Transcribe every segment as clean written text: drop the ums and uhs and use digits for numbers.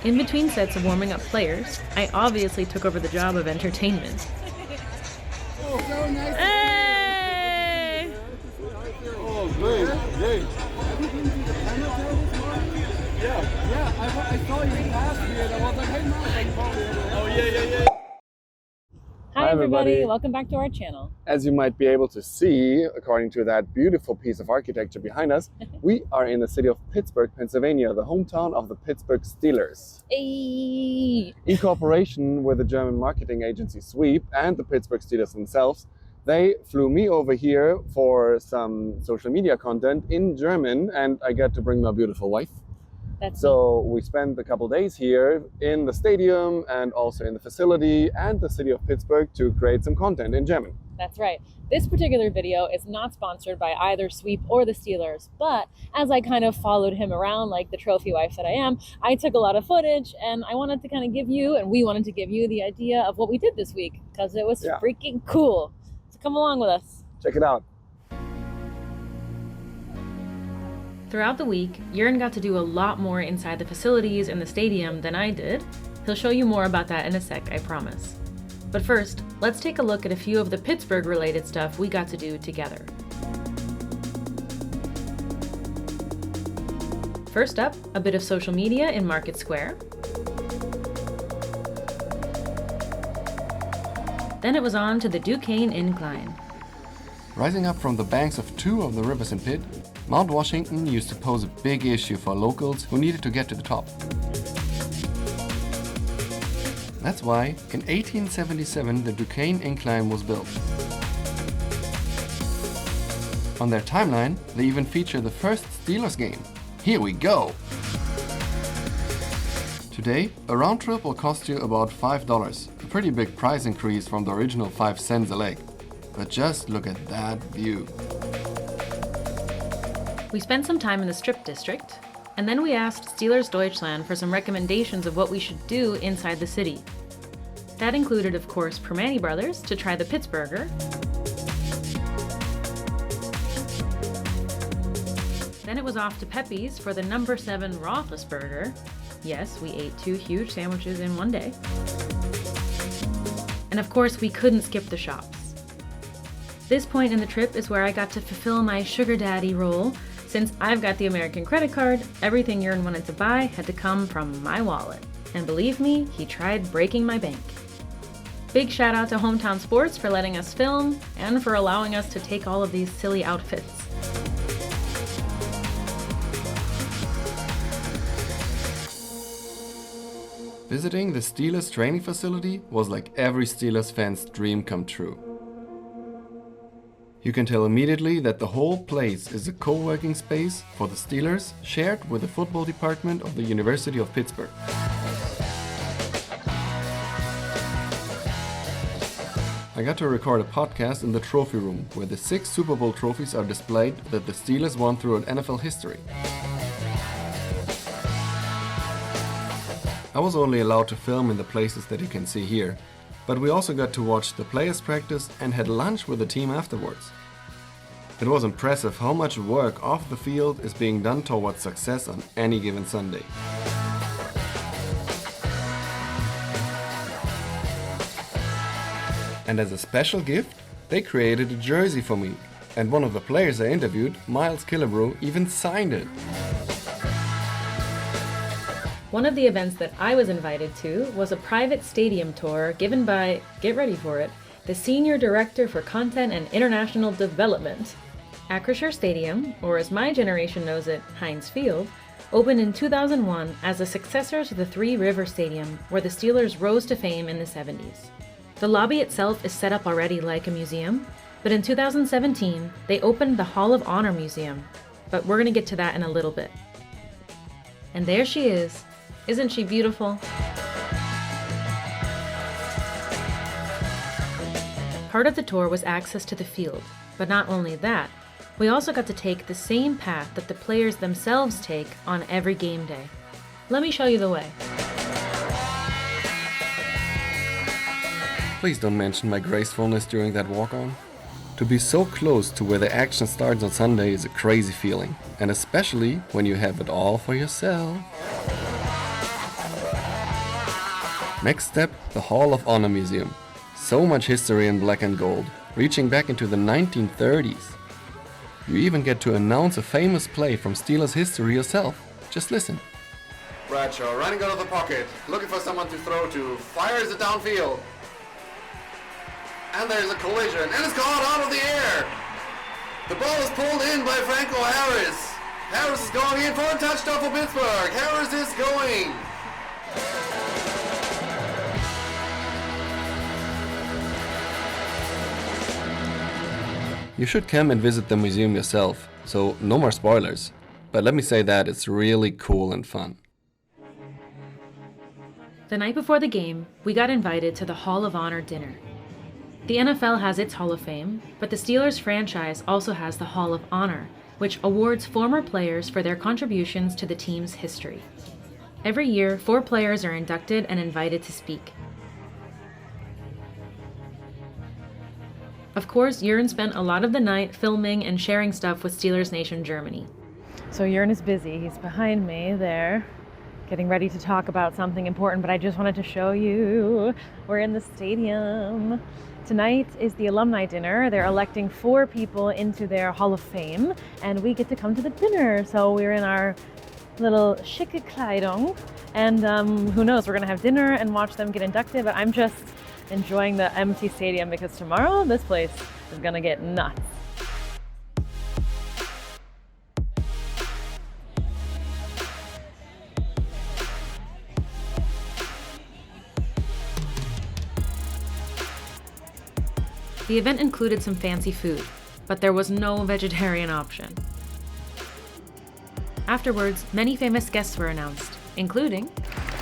In between sets of warming up players, I obviously took over the job of entertainment. Oh, so nice. Hey! Oh, great. Have you been to the Gametime this morning? Yeah, I saw you last year and I was like, hey, no. Oh, yeah. Hi everybody, everybody. welcome back to our channel. As you might be able to see, according to that beautiful piece of architecture behind us, we are in the city of Pittsburgh, Pennsylvania, the hometown of the Pittsburgh Steelers. Hey! In cooperation with the German marketing agency Sweep and the Pittsburgh Steelers themselves, they flew me over here for some social media content in German, and I get to bring my beautiful wife. So we spent a couple days here in the stadium and also in the facility and the city of Pittsburgh to create some content in German. That's right. This particular video is not sponsored by either Sweep or the Steelers, but as I kind of followed him around like the trophy wife that I am, I took a lot of footage and I wanted to kind of give you, and we wanted to give you the idea of what we did this week because it was freaking cool. So come along with us. Check it out. Throughout the week, Jörn got to do a lot more inside the facilities in the stadium than I did. He'll show you more about that in a sec, I promise. But first, let's take a look at a few of the Pittsburgh-related stuff we got to do together. First up, a bit of social media in Market Square. Then it was on to the Duquesne Incline. Rising up from the banks of two of the rivers in Pitt, Mount Washington used to pose a big issue for locals who needed to get to the top. That's why, in 1877, the Duquesne Incline was built. On their timeline, they even feature the first Steelers game. Here we go! Today, a round trip will cost you about $5, a pretty big price increase from the original 5 cents a leg. But just look at that view. We spent some time in the Strip District, and then we asked Steelers Deutschland for some recommendations of what we should do inside the city. That included, of course, Permani Brothers to try the Pittsburgher, then it was off to Pepe's for the number 7 Roethlisberger. Yes, we ate 2 huge sandwiches in one day. And of course, we couldn't skip the shops. This point in the trip is where I got to fulfill my sugar daddy role. Since I've got the American credit card, everything Jörn wanted to buy had to come from my wallet. And believe me, he tried breaking my bank. Big shout out to Hometown Sports for letting us film and for allowing us to take all of these silly outfits. Visiting the Steelers training facility was like every Steelers fan's dream come true. You can tell immediately that the whole place is a co-working space for the Steelers shared with the football department of the University of Pittsburgh. I got to record a podcast in the trophy room where the 6 Super Bowl trophies are displayed that the Steelers won throughout NFL history. I was only allowed to film in the places that you can see here, but we also got to watch the players practice and had lunch with the team afterwards. It was impressive how much work off the field is being done towards success on any given Sunday. And as a special gift, they created a jersey for me, and one of the players I interviewed, Miles Killebrew, even signed it. One of the events that I was invited to was a private stadium tour given by, get ready for it, the Senior Director for Content and International Development. Acrisure Stadium, or as my generation knows it, Heinz Field, opened in 2001 as a successor to the Three River Stadium, where the Steelers rose to fame in the 70s. The lobby itself is set up already like a museum, but in 2017, they opened the Hall of Honor Museum. But we're going to get to that in a little bit. And there she is. Isn't she beautiful? Part of the tour was access to the field, but not only that, we also got to take the same path that the players themselves take on every game day. Let me show you the way. Please don't mention my gracefulness during that walk-on. To be so close to where the action starts on Sunday is a crazy feeling, and especially when you have it all for yourself. Next step, the Hall of Honor Museum. So much history in black and gold, reaching back into the 1930s. You even get to announce a famous play from Steelers history yourself. Just listen. Bradshaw running out of the pocket, looking for someone to throw to, fires it downfield. And there's a collision, and it's gone out of the air. The ball is pulled in by Franco Harris. Harris is going in for a touchdown for Pittsburgh. Harris is going. You should come and visit the museum yourself, so no more spoilers. But let me say that it's really cool and fun. The night before the game, we got invited to the Hall of Honor dinner. The NFL has its Hall of Fame, but the Steelers franchise also has the Hall of Honor, which awards former players for their contributions to the team's history. Every year, 4 players are inducted and invited to speak. Of course, Jörn spent a lot of the night filming and sharing stuff with Steelers Nation Germany. So Jörn is busy. He's behind me there, getting ready to talk about something important, but I just wanted to show you. We're in the stadium. Tonight is the alumni dinner. They're electing 4 people into their Hall of Fame, and we get to come to the dinner. So we're in our little schicke Kleidung, and who knows, we're gonna have dinner and watch them get inducted, but I'm just enjoying the empty stadium because tomorrow this place is gonna get nuts. The event included some fancy food, but there was no vegetarian option. Afterwards, many famous guests were announced, including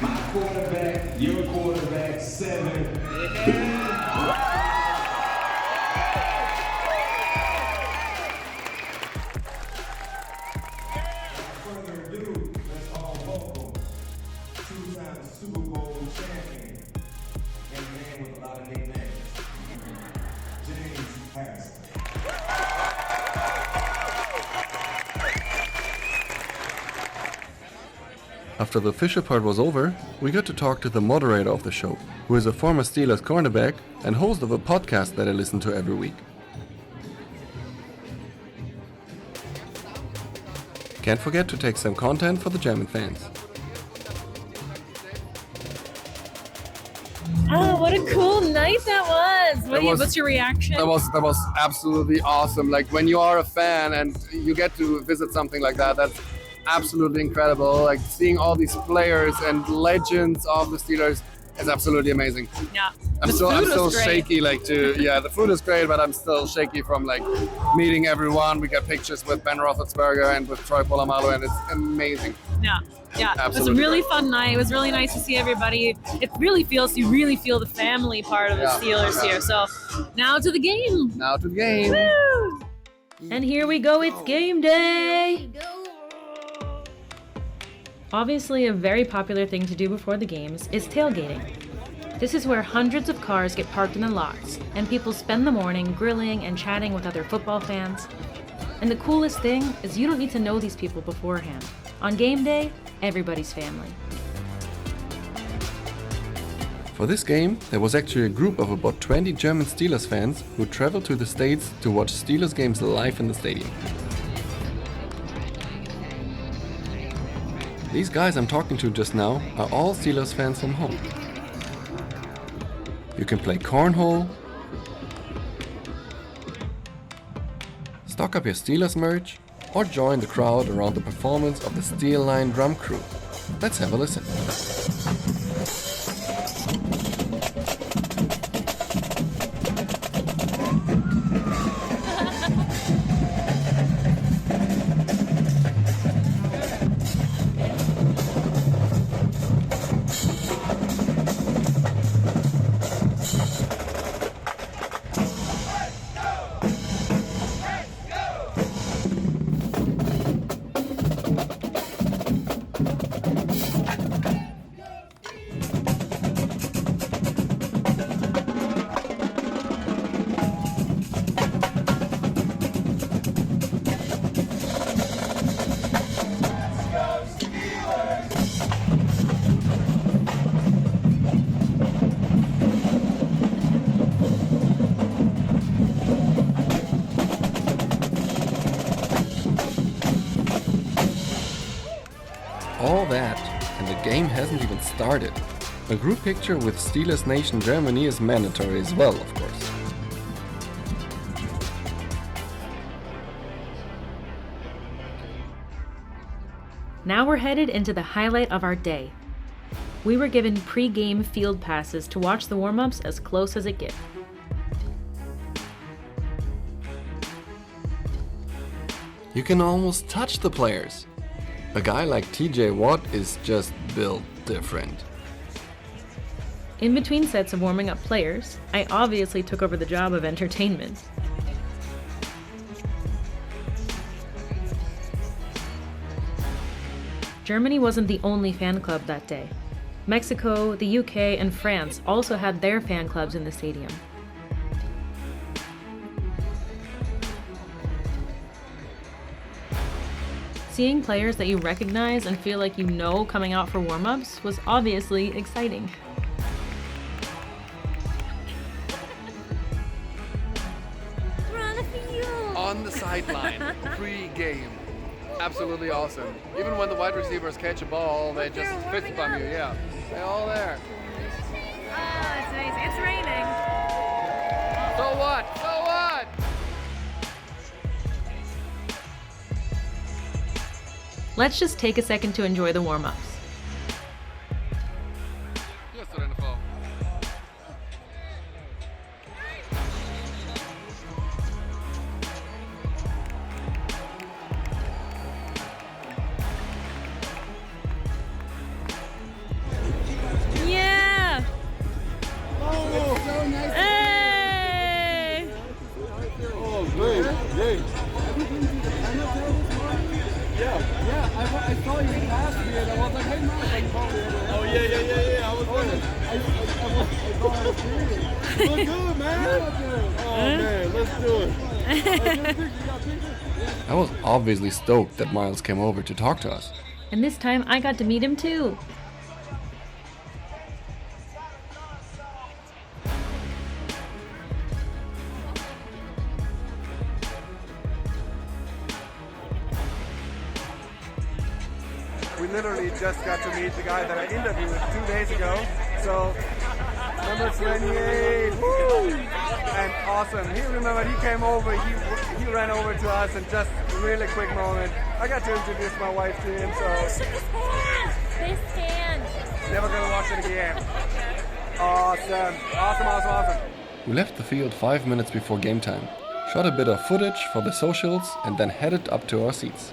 my quarterback, your quarterback, 7. Further ado, let's all welcome 2-time Super Bowl champion and man with a lot of nicknames, James Harrison. After the official part was over, we got to talk to the moderator of the show, who is a former Steelers cornerback and host of a podcast that I listen to every week. Can't forget to take some content for the German fans. Oh, what a cool night that was! What's your reaction? That was absolutely awesome. Like when you are a fan and you get to visit something like that, that's absolutely incredible. Like seeing all these players and legends of the Steelers is absolutely amazing. Yeah. I'm still shaky the food is great, but I'm still shaky from like meeting everyone. We got pictures with Ben Roethlisberger and with Troy Polamalu, and it's amazing. Yeah. Absolutely. It was a really fun night. It was really nice to see everybody. You really feel the family part of the Steelers here. So now to the game. Woo! And here we go, it's game day. Obviously, a very popular thing to do before the games is tailgating. This is where hundreds of cars get parked in the lots, and people spend the morning grilling and chatting with other football fans. And the coolest thing is you don't need to know these people beforehand. On game day, everybody's family. For this game, there was actually a group of about 20 German Steelers fans who traveled to the States to watch Steelers games live in the stadium. These guys I'm talking to just now are all Steelers fans from home. You can play cornhole, stock up your Steelers merch, or join the crowd around the performance of the Steel Line drum crew. Let's have a listen. all that, and the game hasn't even started. A group picture with Steelers Nation Germany is mandatory as well, of course. Now we're headed into the highlight of our day. We were given pre-game field passes to watch the warm-ups as close as it gets. You can almost touch the players. A guy like TJ Watt is just built different. In between sets of warming up players, I obviously took over the job of entertainment. Germany wasn't the only fan club that day. Mexico, the UK, and France also had their fan clubs in the stadium. Seeing players that you recognize and feel like you know coming out for warm-ups was obviously exciting. On the sideline, pre-game. Absolutely awesome. Even when the wide receivers catch a ball, they just fist bump you, yeah. They're all there. Oh, it's amazing. It's raining. So what? So what? Let's just take a second to enjoy the warm-ups. Just in the fall. Yeah! Oh, so nice. Hey! Oh, great, great. Have you been to the penalty this morning? Yeah, I saw you pass me and I was like, hey, man, like, oh, yeah. I was there. I thought I was serious. You look good, man. Oh, man, let's do it. Get a picture, you got a picture? I was obviously stoked that Miles came over to talk to us. And this time I got to meet him too. We literally just got to meet the guy that I interviewed 2 days ago. So, number 28, woo! And awesome. He remembered, he came over, he ran over to us and just a really quick moment. I got to introduce my wife to him, so This hand. never gonna watch it again. Awesome. We left the field 5 minutes before game time, shot a bit of footage for the socials, and then headed up to our seats.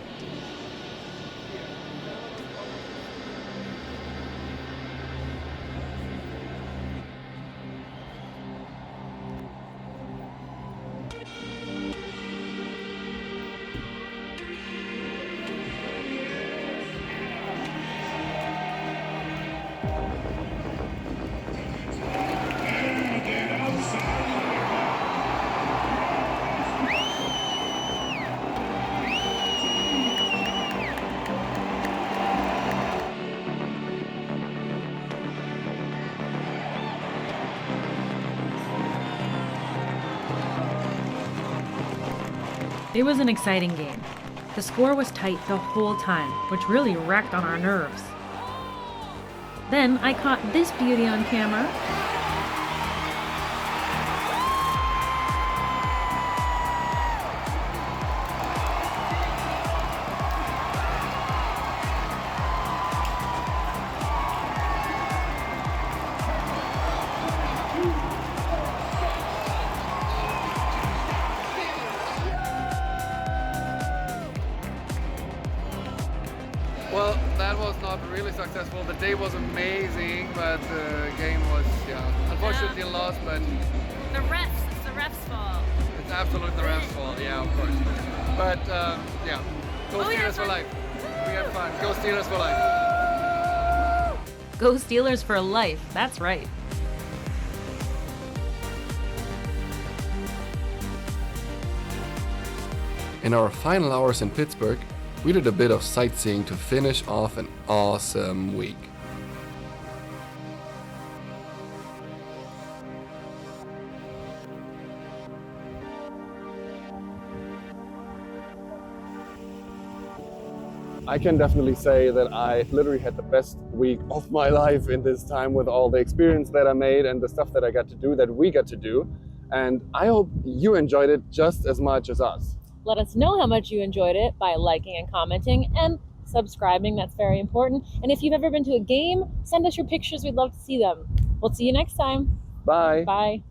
It was an exciting game. The score was tight the whole time, which really wrecked on our nerves. Then I caught this beauty on camera. Well, that was not really successful. The day was amazing, but the game was, unfortunately lost, but The refs. It's the refs' fault. it's absolutely the refs' fault, yeah, of course. But, go Oh, yeah, Steelers for fun. life. We had fun. Go Steelers for life. Go Steelers for life, that's right. In our final hours in Pittsburgh, we did a bit of sightseeing to finish off an awesome week. I can definitely say that I literally had the best week of my life in this time with all the experience that I made and the stuff that I got to do, that we got to do. And I hope you enjoyed it just as much as us. Let us know how much you enjoyed it by liking and commenting and subscribing. That's very important. And if you've ever been to a game, send us your pictures. We'd love to see them. We'll see you next time. Bye. Bye.